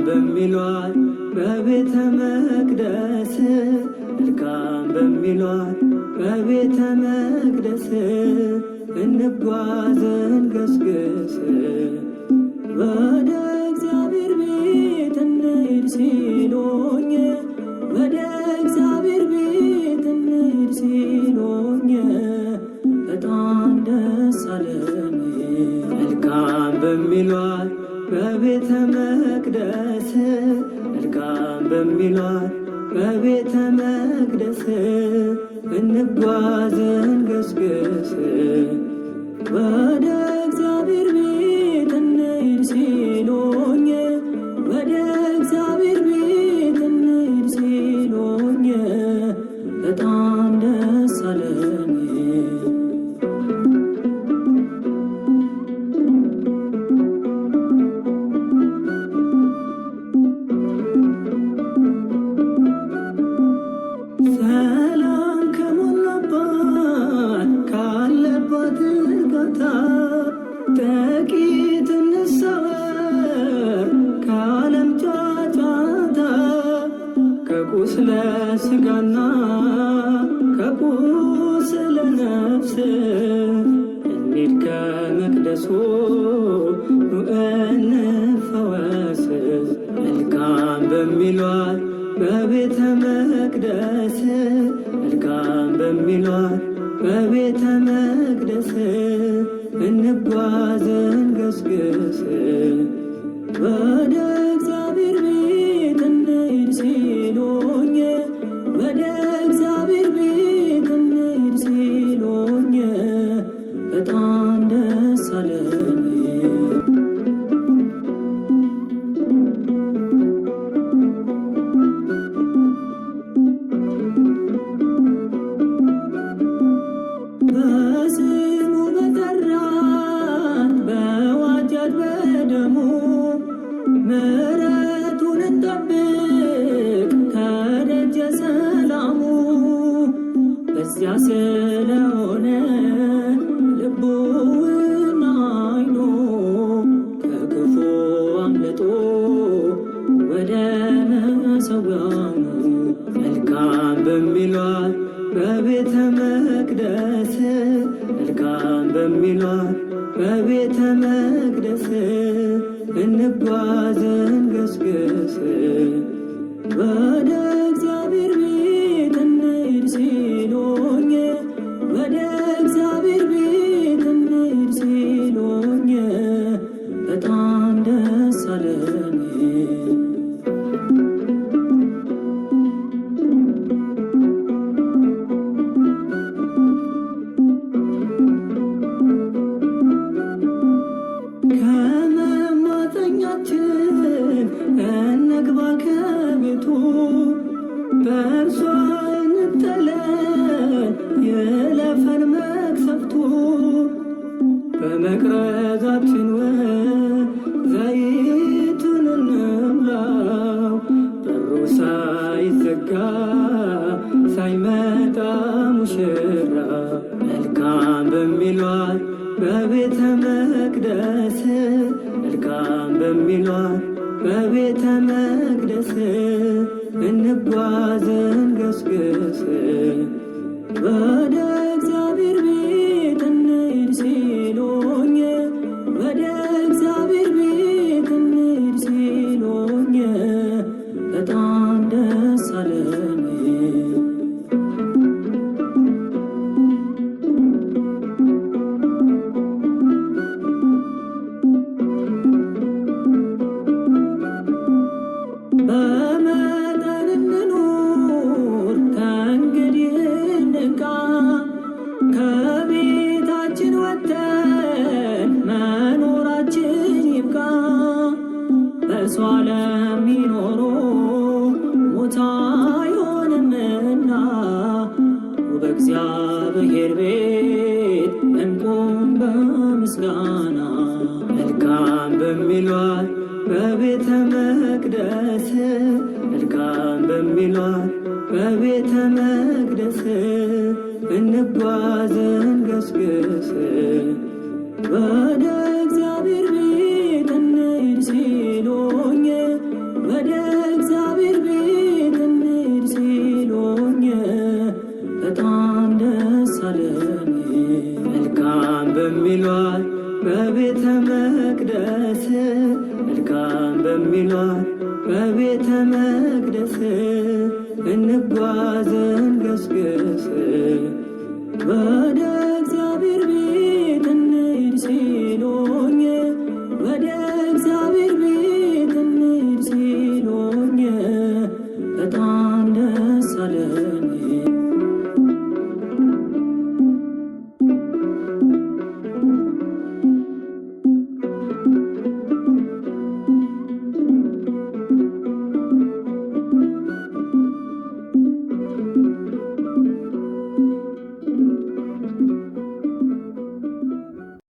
በሚሏት በቤተ መቅደስ መልካም በሚሏት በቤተ መቅደስ እንጓዝ እንገስግስ ወደ እግዚአብሔር ቤት እንሂድ ሲሉኝ ወደ እግዚአብሔር ቤት እንሂድ ሲሉኝ በጣም ደስ አለኝ። መልካም በሚሏት በቤተ መቅደስ መልካም በሚሏት በቤተ መቅደስ እንጓዝ እንገስግስ ወደ እግዚአብሔር ቤት እንሂድ ሲሉኝ ወደ እግዚአብሔር ቤት እንሂድ ሲሉኝ በጣም ደስ አለኝ። ሰላም ከሞላባት ካለባት እርጋታ ጥቂት እንሰወር ከዓለም ጫጫታ ከቁስለ ሥጋና ከቁስለ ነፍስ እንሂድ ከመቅደሱ እንፈወስ። መልካም በሚሏት በቤተ መቅደስ መልካም በሚሏት በቤተ መቅደስ እንጓዝ እንገስግስ ወደ እግዚአብሔር ቤት እንሂድ ሲሉኝ ወደ እግዚአብሔር ቤት እንሂድ ሲሉኝ በጣም ደስ አለኝ። በስሙ በጠራን በዋጃት በደሙ ምሕረቱን እንጠብቅ ከደጀ ሰላሙ በዚያ ስለሆነ ልቡና ዓይኑ ከክፉ አምልጦ ወደ መሠዊያው መልካም በሚሏት በቤተ መቅደስ መልካም በሚሏት በቤተ መቅደስ እንጓዝ እንገስግስ ወደ እግዚአብሔር ቤት እንሂድ ሲሉኝ ወደ እግዚአብሔር ቤት እንሂድ ሲሉኝ በጣም ደስ አለኝ። ከመማፀኛችን እንግባ ከቤቱ በእርሷ እንጠለል ይለፈን መቅሰፍቱ በመቅረዛችን ዘይቱን እንምላው በሩ ሳይዘጋ ሳይመጣ ሙሽራ መልካም በሚሏት በቤተ መቅደስ መልካም በሚሏት በቤተ መቅደስ እንጓዝ እንገስግስ ወደ እግዚአብሔር ቤት እንሂድ ሲሉኝ ወደ እግዚአብሔር ቤት እንሂድ ሲሉኝ በጣም ደስ አለኝ። በመጠን በእርሷ ለሚኖሩ ሞት አይሆንምና በእግዚአብሔር ቤት እንቁም በምስጋና መልካም በሚሏት በቤተ መቅደስ መልካም በሚሏት በቤተ መቅደስ እንጓዝን ገስግስ ወደ እግዚአብሔር ቤት እንሂድ ሲሉኝ ወደ እግዚአብሔር ቤት እንሂድ ሲሉኝ በጣም ደስ አለኝ። መልካም በሚሏት በቤተ መቅደስ መልካም በሚሏት በቤተ መቅደስ እንጓዝን ገስግስ ወደ